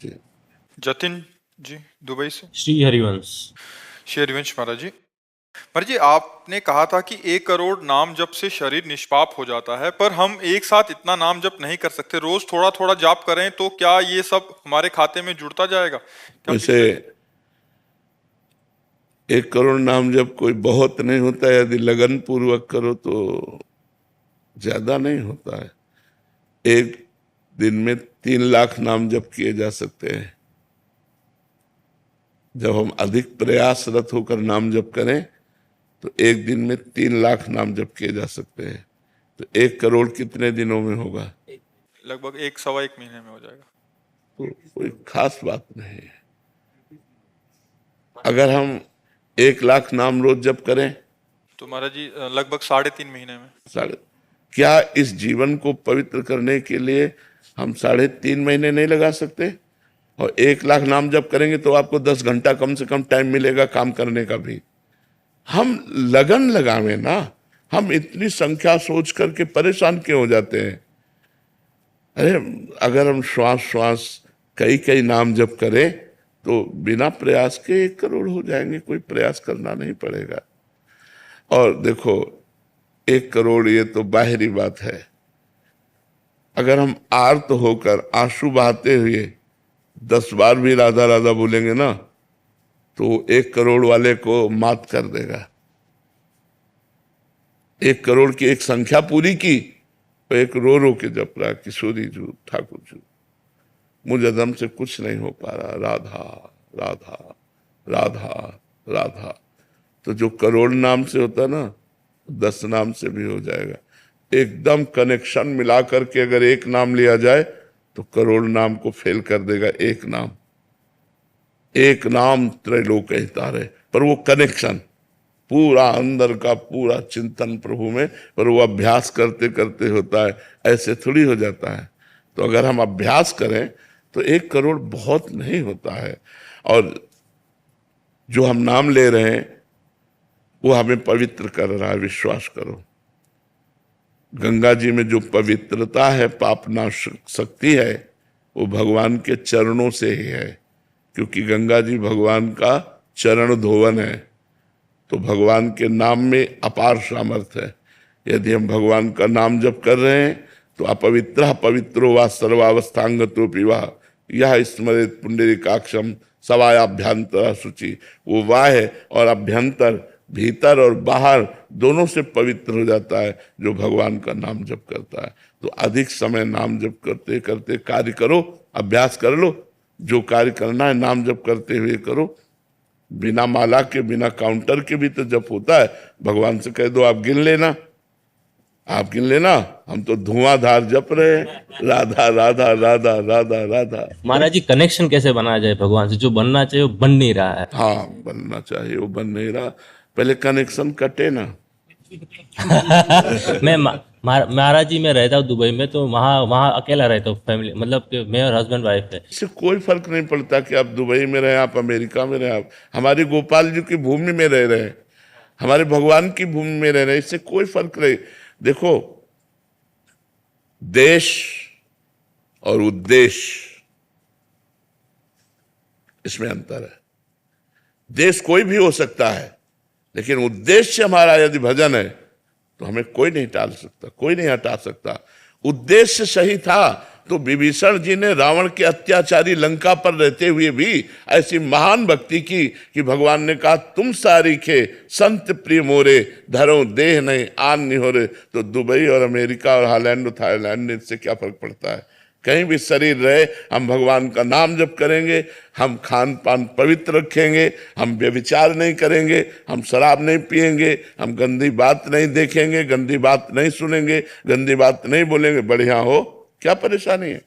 जी। जतिन जी Dubai से। श्री हरिवंश। श्री हरिवंश महाराज जी, महाराज जी आपने कहा था कि 1 करोड़ नाम जप से शरीर निष्पाप हो जाता है, पर हम एक साथ इतना नाम जप नहीं कर सकते। रोज थोड़ा थोड़ा जाप करें तो क्या ये सब हमारे खाते में जुड़ता जाएगा? क्या वैसे पिछले 1 करोड़ नाम जब कोई बहुत नहीं होता है, यदि लगन पूर्वक करो तो ज्यादा नहीं होता है। एक दिन में 3 लाख नाम जप किए जा सकते हैं। जब हम अधिक प्रयासरत होकर नाम जप करें तो एक दिन में 3 लाख नाम जप किए जा सकते हैं। तो 1 करोड़ कितने दिनों में होगा? लगभग 1 सवा 1 महीने में हो जाएगा। तो कोई खास बात नहीं है। अगर हम 1 लाख नाम रोज जप करें तो महाराज जी लगभग 3.5 महीने में। साढ़े क्या इस जीवन को पवित्र करने के लिए हम 3.5 महीने नहीं लगा सकते? और 1 लाख नाम जप करेंगे तो आपको 10 घंटा कम से कम टाइम मिलेगा काम करने का भी। हम लगन लगावे ना। हम इतनी संख्या सोच करके परेशान क्यों हो जाते हैं? अरे अगर हम श्वास श्वास कई कई नाम जप करें तो बिना प्रयास के 1 करोड़ हो जाएंगे। कोई प्रयास करना नहीं पड़ेगा। और देखो 1 करोड़ ये तो बाहरी बात है। अगर हम आर्त होकर आंसू बहाते हुए 10 बार भी राधा राधा बोलेंगे ना तो 1 करोड़ वाले को मात कर देगा। 1 करोड़ की एक संख्या पूरी की तो एक रो के जप रहा, किशोरी जू ठाकुर जू मुझ अदम से कुछ नहीं हो पा रहा, राधा राधा राधा राधा। तो जो करोड़ नाम से होता ना 10 नाम से भी हो जाएगा। एकदम कनेक्शन मिला करके अगर एक नाम लिया जाए तो करोड़ नाम को फेल कर देगा। एक नाम त्रैलोक हितारे, पर वो कनेक्शन पूरा अंदर का पूरा चिंतन प्रभु में, पर वो अभ्यास करते करते होता है, ऐसे थोड़ी हो जाता है। तो अगर हम अभ्यास करें तो 1 करोड़ बहुत नहीं होता है। और जो हम नाम ले रहे हैं वो हमें पवित्र कर रहा है, विश्वास करो। गंगा जी में जो पवित्रता है, पाप नाश शक्ति है, वो भगवान के चरणों से ही है, क्योंकि गंगा जी भगवान का चरण धोवन है। तो भगवान के नाम में अपार सामर्थ्य है। यदि हम भगवान का नाम जप कर रहे हैं तो अपवित्र पवित्रो वा सर्वावस्थांगतो पिवा यह स्मरित पुंडरीकाक्षम सवायाभ्यंतर शुचि। वो वाह और अभ्यंतर, भीतर और बाहर दोनों से पवित्र हो जाता है जो भगवान का नाम जप करता है। तो अधिक समय नाम जप करते करते कार्य करो, अभ्यास कर लो। जो कार्य करना है नाम जप करते हुए करो। बिना माला के बिना काउंटर के भी तो जप होता है। भगवान से कह दो आप गिन लेना, आप गिन लेना, हम तो धुआंधार जप रहे हैं, राधा राधा राधा राधा राधा। महाराज जी कनेक्शन कैसे बनाया जाए भगवान से? जो बनना चाहिए वो बन नहीं रहा है। हाँ, बनना चाहिए, वो बन नहीं रहा। पहले कनेक्शन कटे ना। मैं महाराज जी मैं रहता हूँ दुबई में, तो वहाँ वहाँ अकेला रहता हूँ, फैमिली मतलब कि मैं और हस्बैंड वाइफ है। इससे कोई फर्क नहीं पड़ता कि आप दुबई में रहे, आप अमेरिका में रहे, आप हमारी गोपाल जी की भूमि में रह रहे हैं, हमारे भगवान की भूमि में रह रहे हैं, इससे कोई फर्क नहीं। देखो, देश और उद्देश्य इसमें अंतर है। देश कोई भी हो सकता है, लेकिन उद्देश्य हमारा यदि भजन है तो हमें कोई नहीं टाल सकता, कोई नहीं हटा सकता। उद्देश्य सही था तो विभीषण जी ने रावण के अत्याचारी लंका पर रहते हुए भी ऐसी महान भक्ति की कि भगवान ने कहा तुम सारी खे संत प्रिय मोरे धरो देह नहीं आन निहोरे। तो दुबई और अमेरिका और हॉलैंड और थाईलैंड में इससे क्या फर्क पड़ता है? कहीं भी शरीर रहे, हम भगवान का नाम जप करेंगे, हम खान पान पवित्र रखेंगे, हम व्यभिचार नहीं करेंगे, हम शराब नहीं पिएंगे, हम गंदी बात नहीं देखेंगे, गंदी बात नहीं सुनेंगे, गंदी बात नहीं बोलेंगे। बढ़िया हो, क्या परेशानी है?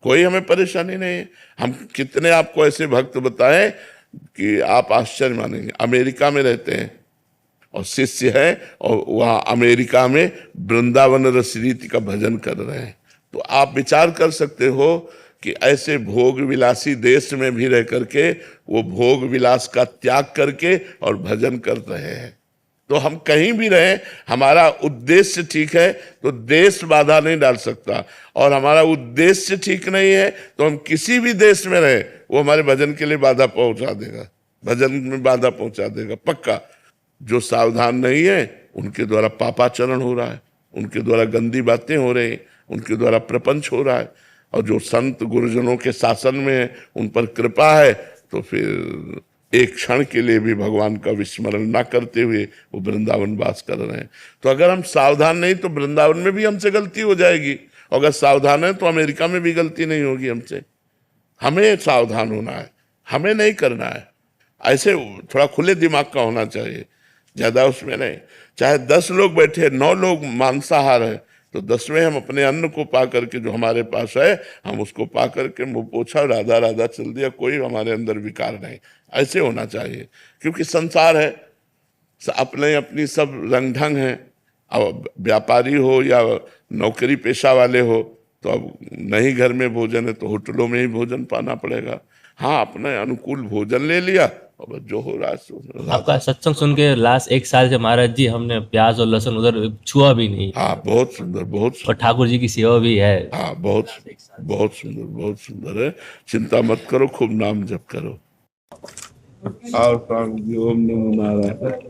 कोई हमें परेशानी नहीं है। हम कितने आपको ऐसे भक्त बताएं कि आप आश्चर्य मानेंगे। अमेरिका में रहते हैं और शिष्य है, और वहाँ अमेरिका में वृंदावन रस रीति का भजन कर रहे हैं। तो आप विचार कर सकते हो कि ऐसे भोग विलासी देश में भी रह करके वो भोग विलास का त्याग करके और भजन कर रहे हैं। तो हम कहीं भी रहें, हमारा उद्देश्य ठीक है तो देश बाधा नहीं डाल सकता, और हमारा उद्देश्य ठीक नहीं है तो हम किसी भी देश में रहें वो हमारे भजन के लिए बाधा पहुंचा देगा, भजन में बाधा पहुंचा देगा पक्का। जो सावधान नहीं है उनके द्वारा पापाचरण हो रहा है, उनके द्वारा गंदी बातें हो रही हैं, उनके द्वारा प्रपंच हो रहा है। और जो संत गुरुजनों के शासन में है, उन पर कृपा है, तो फिर एक क्षण के लिए भी भगवान का विस्मरण ना करते हुए वो वृंदावन वास कर रहे हैं। तो अगर हम सावधान नहीं तो वृंदावन में भी हमसे गलती हो जाएगी, और अगर सावधान है तो अमेरिका में भी गलती नहीं होगी हमसे। हमें सावधान होना है, हमें नहीं करना है। ऐसे थोड़ा खुले दिमाग का होना चाहिए, ज्यादा उसमें नहीं। चाहे 10 लोग बैठे, 9 लोग मांसाहार है, तो 10वें हम अपने अन्न को पा करके, जो हमारे पास है हम उसको पा करके मुंह पोछा राधा राधा चल दिया, कोई हमारे अंदर विकार नहीं। ऐसे होना चाहिए, क्योंकि संसार है, अपने अपनी सब रंग ढंग है। अब व्यापारी हो या नौकरी पेशा वाले हो, तो अब नहीं घर में भोजन है तो होटलों में ही भोजन पाना पड़ेगा। हाँ, अपने अनुकूल भोजन ले लिया और बस जो हो रहा है सो हो रहा है। आपका सत्संग सुन के लास्ट 1 साल से महाराज जी हमने प्याज और लहसुन उधर छुआ भी नहीं, हाँ, बहुत सुंदर, बहुत और सुंदर। ठाकुर जी की सेवा भी है। हाँ, बहुत बहुत सुंदर, बहुत सुंदर है। चिंता मत करो, खूब नाम जप करो। और स्वामी जी, ओम नमो नारायण।